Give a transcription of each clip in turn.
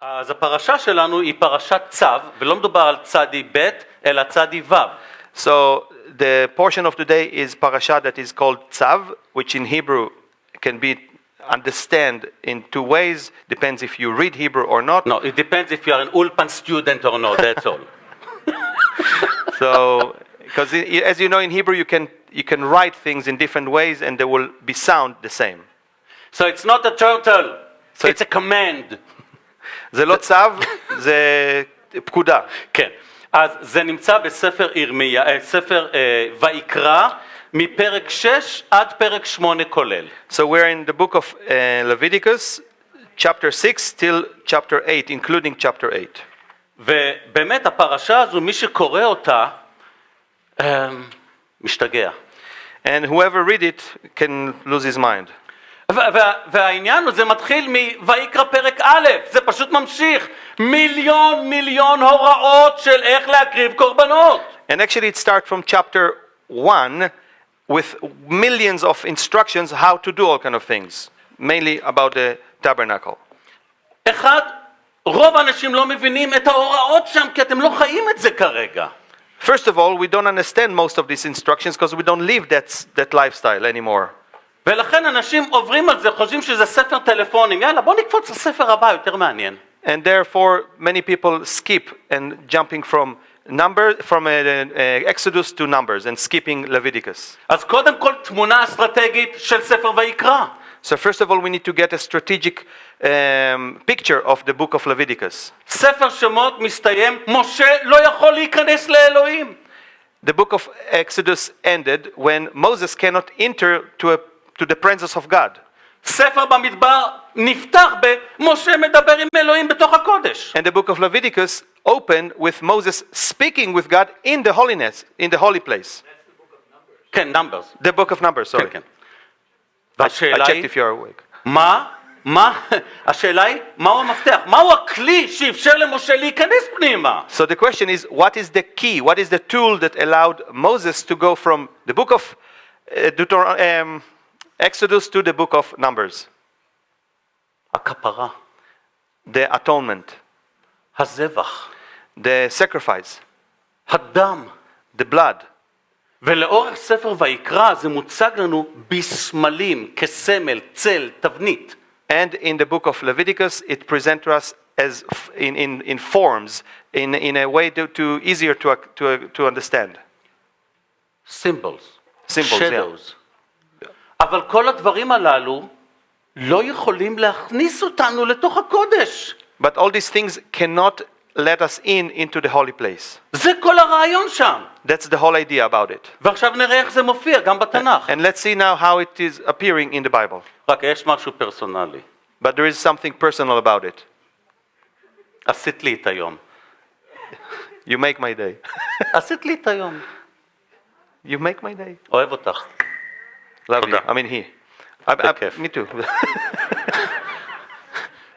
אז הפרשה שלנו היא פרשת צו, ולא מדובר על צדי ב' אלא צדי ו'. So the portion of today is parasha that is called Tzav, which in Hebrew can be understand in two ways, depends if you read Hebrew or not. No, it depends if you are an Ulpan student or not, that's all. So, because as you know in Hebrew you can write things in different ways and they will be sound the same. So it's not a turtle, So it's a command. זה לא צו, זה פקודה. כן, אז זה נמצא בספר ספר ויקרא, מפרק 6 עד פרק 8 כולל. So we're in the book of Leviticus, chapter 6 till chapter 8, including chapter 8. ובאמת הפרשה הזו, מי שקורא אותה, משתגע. And whoever read it can lose his mind. והעניין הוא, זה מתחיל מויקרא פרק א', זה פשוט ממשיך. מיליון הוראות של איך להקריב קורבנות. And actually it starts from chapter 1 with millions of instructions how to do all kind of things, mainly about the tabernacle. אחד, רוב האנשים לא מבינים את ההוראות שם, כי אתם לא חיים את זה כרגע. First of all, we don't understand most of these instructions because we don't live that lifestyle anymore. ולכן אנשים עוברים על זה, חושבים שזה ספר טלפונים. יאללה, בוא נקפוץ לספר הבא, יותר מעניין. And therefore, many people skip and jumping from Exodus to Numbers and skipping Leviticus. אז קודם כל תמונה אסטרטגית של ספר ויקרא. So first of all, we need to get a strategic picture of the book of Leviticus. ספר שמות מסתיים, משה לא יכול להיכנס לאלוהים. The book of Exodus ended when Moses cannot enter to the presence of God. ספר במדבר נפתח במשה מדבר עם אלוהים בתוך הקודש. And the book of Leviticus opened with Moses speaking with God in the holiness, in the holy place. כן, Numbers. The book of Numbers, sorry. כן. I והשאלה checked היא, if you are awake. השאלה היא, מהו המפתח? מהו הכלי שאפשר למשה להיכנס פנימה? So the question is, what is the key? What is the tool that allowed Moses to go from the book of Exodus to the book of Numbers? הכפרה, The atonement, הזבח, the sacrifice, הדם. the blood. ולאורך ספר ויקרא זה מוצג לנו בסמלים, כסמל, צל, תבנית. And in the book of Leviticus, it presents us as in forms, in a way to easier to understand. Symbols, Symbols, shadows. אבל כל הדברים הללו לא יכולים להכניס אותנו לתוך הקודש. But all these things cannot let us into the holy place. זה כל הרעיון שם. That's the whole idea about it. ועכשיו נראה איך זה מופיע גם בתנ"ך. And let's see now how it is appearing in the Bible. רק יש משהו פרסונלי. But there is something personal about it. עשית לי את היום. You make my day. עשית לי את היום. You make my day. אוהב אותך. Love you. תודה. I mean he. בכיף. Me too.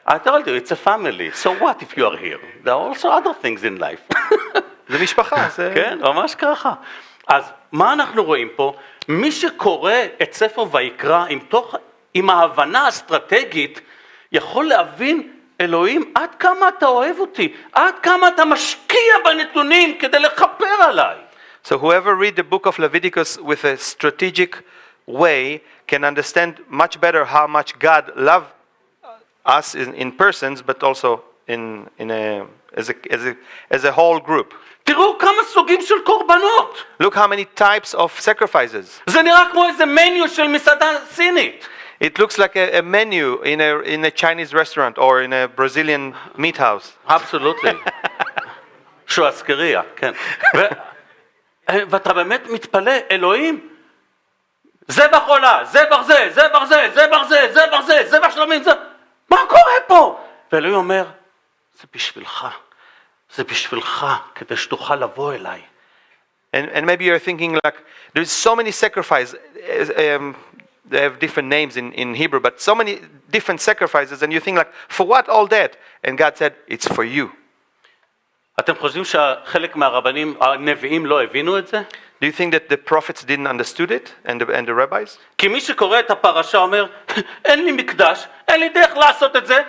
I told you, it's a family. So what if you are here? There are also other things in life. זה משפחה. זה... כן, ממש ככה. אז מה אנחנו רואים פה? מי שקורא את ספר ויקרא עם ההבנה האסטרטגית, יכול להבין, אלוהים, עד כמה אתה אוהב אותי, עד כמה אתה משקיע בנתונים כדי לכפר עליי. So whoever read the book of Leviticus with a strategic way can understand much better how much God loves us in persons, but also as a whole group. תראו כמה סוגים של קורבנות. Look how many types of sacrifices. זה נראה כמו איזה מניו של מסעדה סינית. It looks like a menu in a Chinese restaurant or in a Brazilian meat house. Absolutely. שואסקריה, כן. ואתה באמת מתפלא, אלוהים, זבח עולה, זבח זה, זבח זה, זבח זה, זבח זה, זבח שלמים, זה, מה קורה פה? ואלוהים אומר, זה בשבילך, זה בשבילך, כדי שתוכל לבוא אליי. And maybe you're thinking like, there's so many sacrifices, they have different names in Hebrew, but so many different sacrifices, and you think like, for what all that? And God said, it's for you. אתם חושבים שחלק מהרבנים, הנביאים לא הבינו את זה? Do you think that the prophets didn't understood it and the rabbis? כי מי שקורא את הפרשה אומר, אין לי מקדש, אין לי דרך לעשות את זה,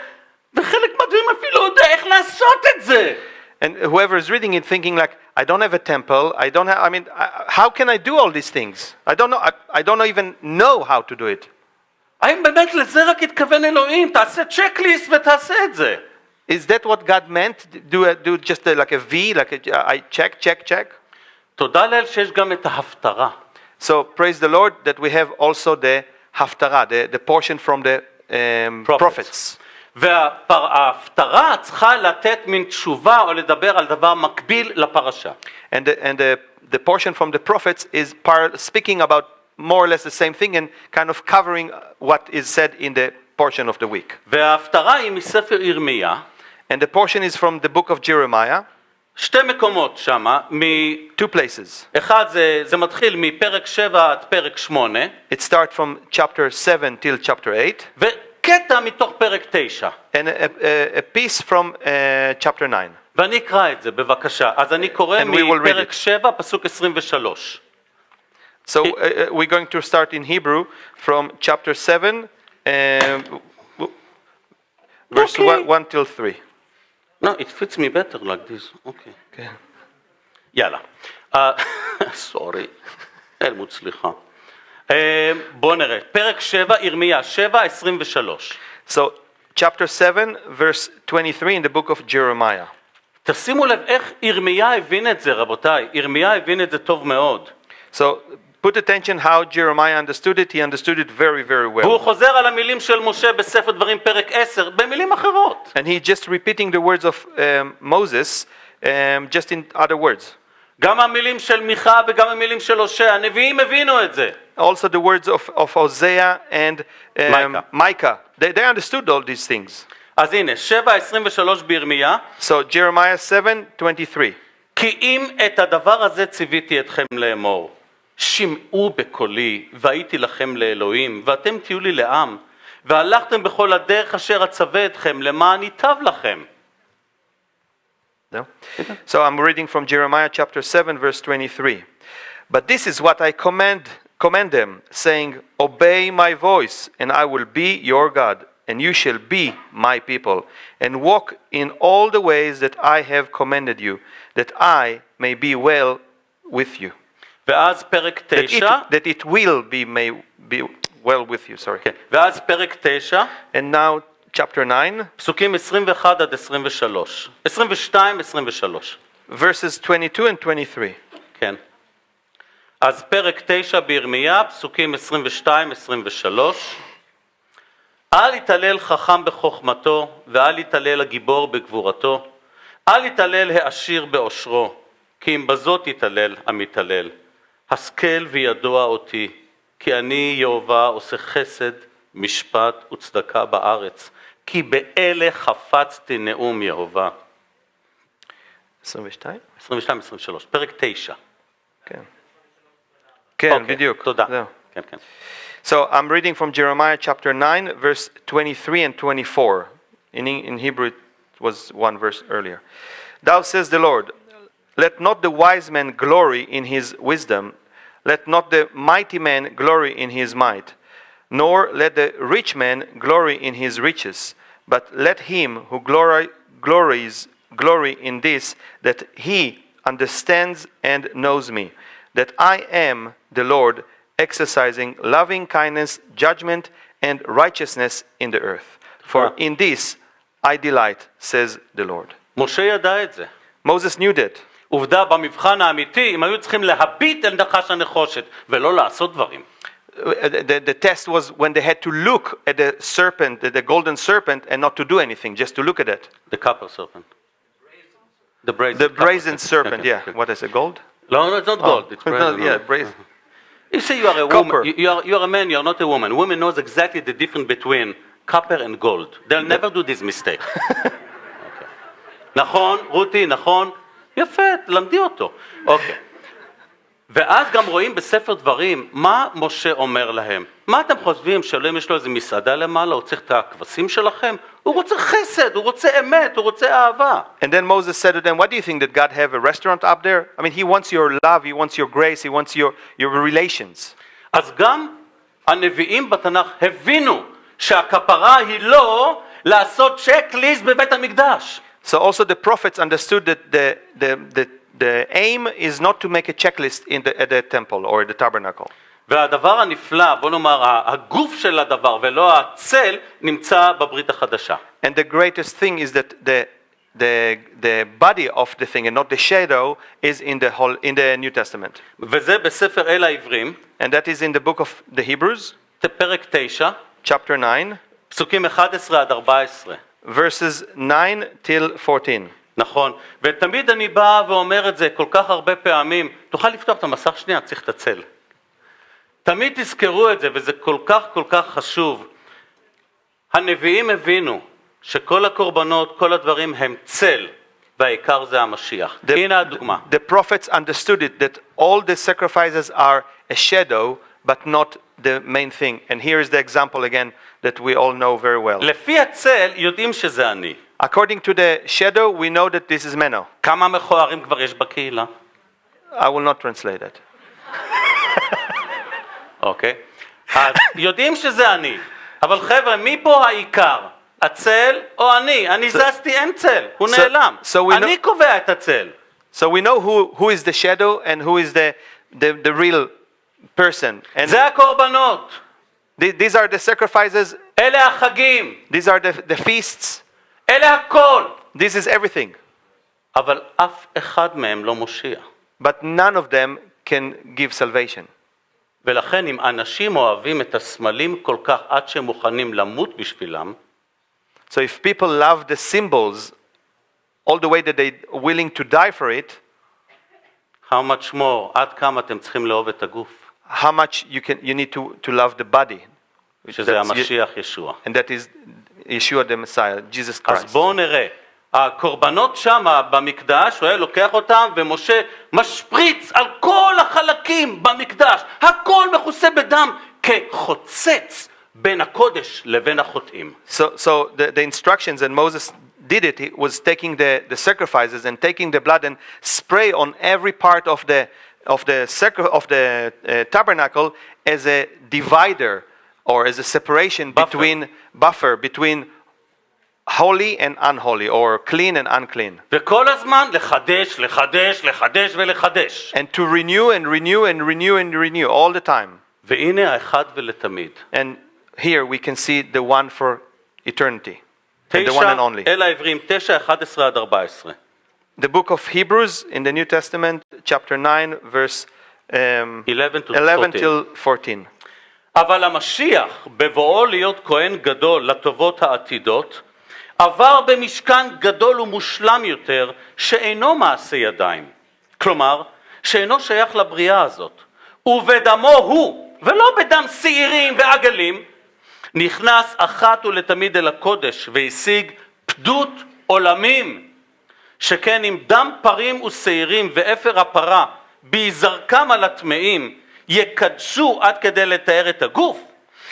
וחלק מהדברים אפילו לא יודע איך לעשות את זה. And whoever is reading it thinking like, I don't have a temple, how can I do all these things? I don't even know how to do it. האם באמת לזה רק התכוון אלוהים? תעשה צ'קליסט ותעשה את זה. Is that what God meant? Do just like a V, like I check? תודה לאל שיש גם את ההפטרה. So praise the Lord that we have also the haftarah, the portion from the prophets. וההפטרה צריכה לתת מין תשובה או לדבר על דבר מקביל לפרשה. And the portion from the prophets is speaking about more or less the same thing and kind of covering what is said in the portion of the week. וההפטרה היא מספר ירמיה. And the portion is from the book of Jeremiah. שתי מקומות שמה, Two places. אחד זה מתחיל מפרק 7 עד פרק 8. It starts from chapter 7 till chapter 8. וקטע מתוך פרק 9. And a piece from chapter 9. ואני אקרא את זה בבקשה. אז אני קורא מפרק 7 פסוק 23. So we're going to start in Hebrew from chapter 7 verse 1 till 3. No, it fits me better like this. Okay. יאללה. סורי. אלמוד, סליחה. בוא נראה. פרק 7, ירמיה 7, 23. So, chapter 7, verse 23 in the book of Jeremiah. תשימו לב איך ירמיה הבין את זה, רבותיי. ירמיה הבין את זה טוב מאוד. So, put attention how Jeremiah understood it. He understood it very, very well. והוא חוזר על המילים של משה בספר דברים פרק 10, במילים אחרות. And he just repeating the words of Moses, just in other words. גם המילים של מיכה וגם המילים של הושע, הנביאים הבינו את זה. Also the words of Hosea and Micah. They understood all these things. אז הנה, 7:23 בירמיה. So Jeremiah 7:23. כי אם את הדבר הזה ציוויתי אתכם לאמור, שמעו בקולי והייתי לכם לאלוהים, ואתם תהיו לי לעם, והלכתם בכל הדרך אשר אצווה אתכם, למען ייטב לכם. No? So I'm reading from Jeremiah chapter 7 verse 23. But this is what I command them, saying, obey my voice, and I will be your God, and you shall be my people, and walk in all the ways that I have commanded you, that I may be well with you. ואז פרק 9. That it will may be well with you, sorry. כן. ואז פרק 9. And now chapter 9. פסוקים 21 עד 23. 22, 23. Verses 22 and 23. כן. אז פרק 9 בירמיה, פסוקים 22, 23. אל יתהלל חכם בחוכמתו, ואל יתהלל הגיבור בגבורתו. אל יתהלל העשיר בעושרו, כי אם בזאת יתהלל המתהלל. השכל וידוע אותי, כי אני יהובה עושה חסד, משפט וצדקה בארץ, כי באלה חפצתי נאום יהובה. 22? 22, 23, פרק 9. כן. כן, בדיוק. תודה. כן, כן. So I'm reading from Jeremiah chapter 9, verse 23 and 24. In Hebrew it was one verse earlier. Thou says the Lord, let not the wise man glory in his wisdom, let not the mighty man glory in his might, nor let the rich man glory in his riches, but let him who glories glory in this, that he understands and knows me, that I am the Lord, exercising loving kindness, judgment, and righteousness in the earth. For in this I delight, says the Lord. משה ידע את זה. Moses knew that. עובדה, במבחן האמיתי, הם היו צריכים להביט אל נחש הנחושת, ולא לעשות דברים. The test was when they had to look at the serpent, the golden serpent, and not to do anything, just to look at it. The copper serpent. The brazen serpent, okay, yeah. okay. What is it, gold? No, it's not gold. It's brazen. Yeah, brazen. You say you are a Copper. woman, you are a man, you are not a woman. Women knows exactly the difference between copper and gold. They'll never do this mistake. Okay. נכון, רותי, נכון? יפה, תלמדי אותו. אוקיי. ואז גם רואים בספר דברים, מה משה אומר להם? מה אתם חושבים, שאלוהים יש לו איזה מסעדה למעלה, הוא צריך את הכבשים שלכם? הוא רוצה חסד, הוא רוצה אמת, הוא רוצה אהבה. And then Moses said to them, what do you think, that God have a restaurant up there? I mean, he wants your love, he wants your grace, he wants your relations. אז גם הנביאים בתנ"ך הבינו שהכפרה היא לא לעשות צ'קליסט בבית המקדש. So also the prophets understood that the aim is not to make a checklist at the temple or the tabernacle. והדבר הנפלא, בוא נאמר, הגוף של הדבר ולא הצל, נמצא בברית החדשה. And the greatest thing is that the body of the thing and not the shadow is in the New Testament. וזה בספר אל העברים, And that is in the book of the Hebrews, פרק 9, chapter 9, פסוקים 11 עד 14. verses 9 till 14. נכון, ותמיד אני בא ואומר את זה כל כך הרבה פעמים, תוכל לפתוח את המסך שנייה, צריך את הצל. תמיד תזכרו את זה, וזה כל כך חשוב. הנביאים הבינו שכל הקורבנות, כל הדברים הם צל, והעיקר זה המשיח. הנה הדוגמה. The prophets understood it, that all the sacrifices are a shadow, but not the main thing. And here is the example again that we all know very well. לפי הצל יודעים שזה אני. According to the shadow, we know that this is Meno. כמה מכוערים כבר יש בקהילה? I will not translate that. אוקיי. אז יודעים שזה אני. אבל חבר'ה, מי פה העיקר? הצל או אני? אני זזתי, אין צל, הוא נעלם. אני קובע את הצל. So we know who is the shadow and who is the real person. And זה הקורבנות. these are the sacrifices. אלה החגים. These are the feasts. אלה הכל. This is everything. אבל אף אחד מהם לא מושיע. But none of them can give salvation. ולכן אם אנשים אוהבים את הסמלים כל כך עד שהם מוכנים למות בשבילם, So if people love the symbols all the way that they're willing to die for it, how much more, עד כמה אתם צריכים לאהוב את הגוף? how much you need to love the body. שזה המשיח ישוע. And that is Yeshua the Messiah, Jesus אז Christ. בואו נראה. הקורבנות שם במקדש, הוא היה לוקח אותם ומשה משפריץ על כל החלקים במקדש. הכל מכוסה בדם כחוצץ בין הקודש לבין החוטאים. So the instructions, and Moses did it, he was taking the sacrifices and taking the blood and spray on every part of the tabernacle as a divider or as a separation buffer between holy and unholy, or clean and unclean. וכל הזמן לחדש, לחדש, לחדש ולחדש. And to renew and renew and renew and renew all the time. והנה האחד ולתמיד. And here we can see the one for eternity. And the one and only. אל העברים 9, 11 עד 14. The book of Hebrews in the New Testament, chapter 9, verse 11 till 14. אבל המשיח, בבואו להיות כהן גדול לטובות העתידות, עבר במשכן גדול ומושלם יותר, שאינו מעשה ידיים. כלומר, שאינו שייך לבריאה הזאת. ובדמו הוא, ולא בדם שעירים ועגלים, נכנס אחת ולתמיד אל הקודש, והשיג פדות עולמים. שכן עם דם פרים ושעירים ואפר הפרה, ביזרקם על הטמאים, יקדשו עד כדי לתאר את הגוף.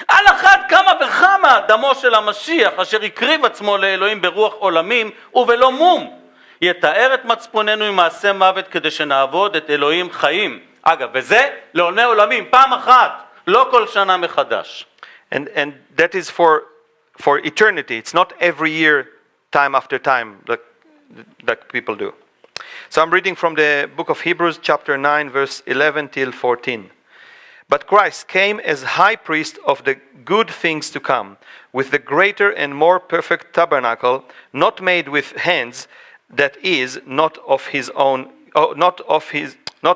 על אחת כמה וכמה דמו של המשיח, אשר הקריב עצמו לאלוהים ברוח עולמים ובלא מום, יתאר את מצפוננו עם מעשה מוות כדי שנעבוד את אלוהים חיים. אגב, וזה לעולמי עולמים, פעם אחת, לא כל שנה מחדש. And that is for eternity. It's not every year, time after time, like people do. So I'm reading from the book of Hebrews, chapter 9, verse 11 till 14. But Christ came as high priest of the good things to come, with the greater and more perfect tabernacle, not made with hands, that is not of his own, not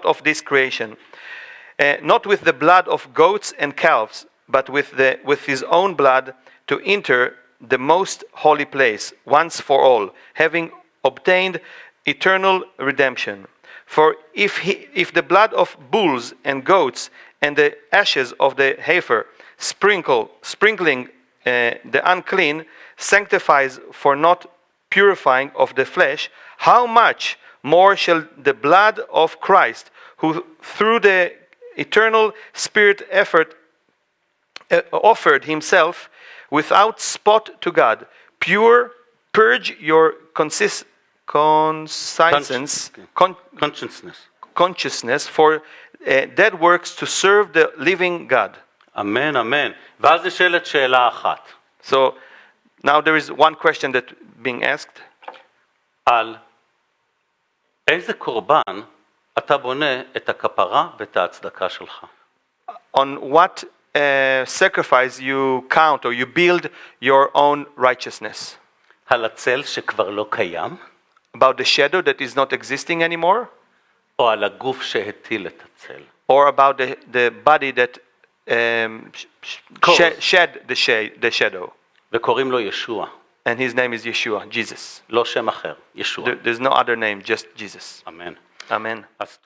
of this creation, not with the blood of goats and calves, but with his own blood, to enter the most holy place once for all, having obtained eternal redemption. For if the blood of bulls and goats and the ashes of the heifer sprinkling the unclean sanctifies for not purifying of the flesh, how much more shall the blood of Christ, who through the eternal Spirit offered himself without spot to God, pure, purge your consciousness for dead works to serve the living God. אמן, אמן. ואז נשאלת שאלה אחת. So Now there is one question that being asked. על איזה קורבן אתה בונה את הכפרה ואת ההצדקה שלך? On what sacrifice you count or you build your own righteousness? על הצל שכבר לא קיים? About the shadow that is not existing anymore? או על הגוף שהטיל את הצל? Or about the body that shed the shadow? וקוראים לו ישוע. And his name is Yeshua, Jesus. לא שם אחר, ישוע. There's no other name, just Jesus. אמן. Amen. אז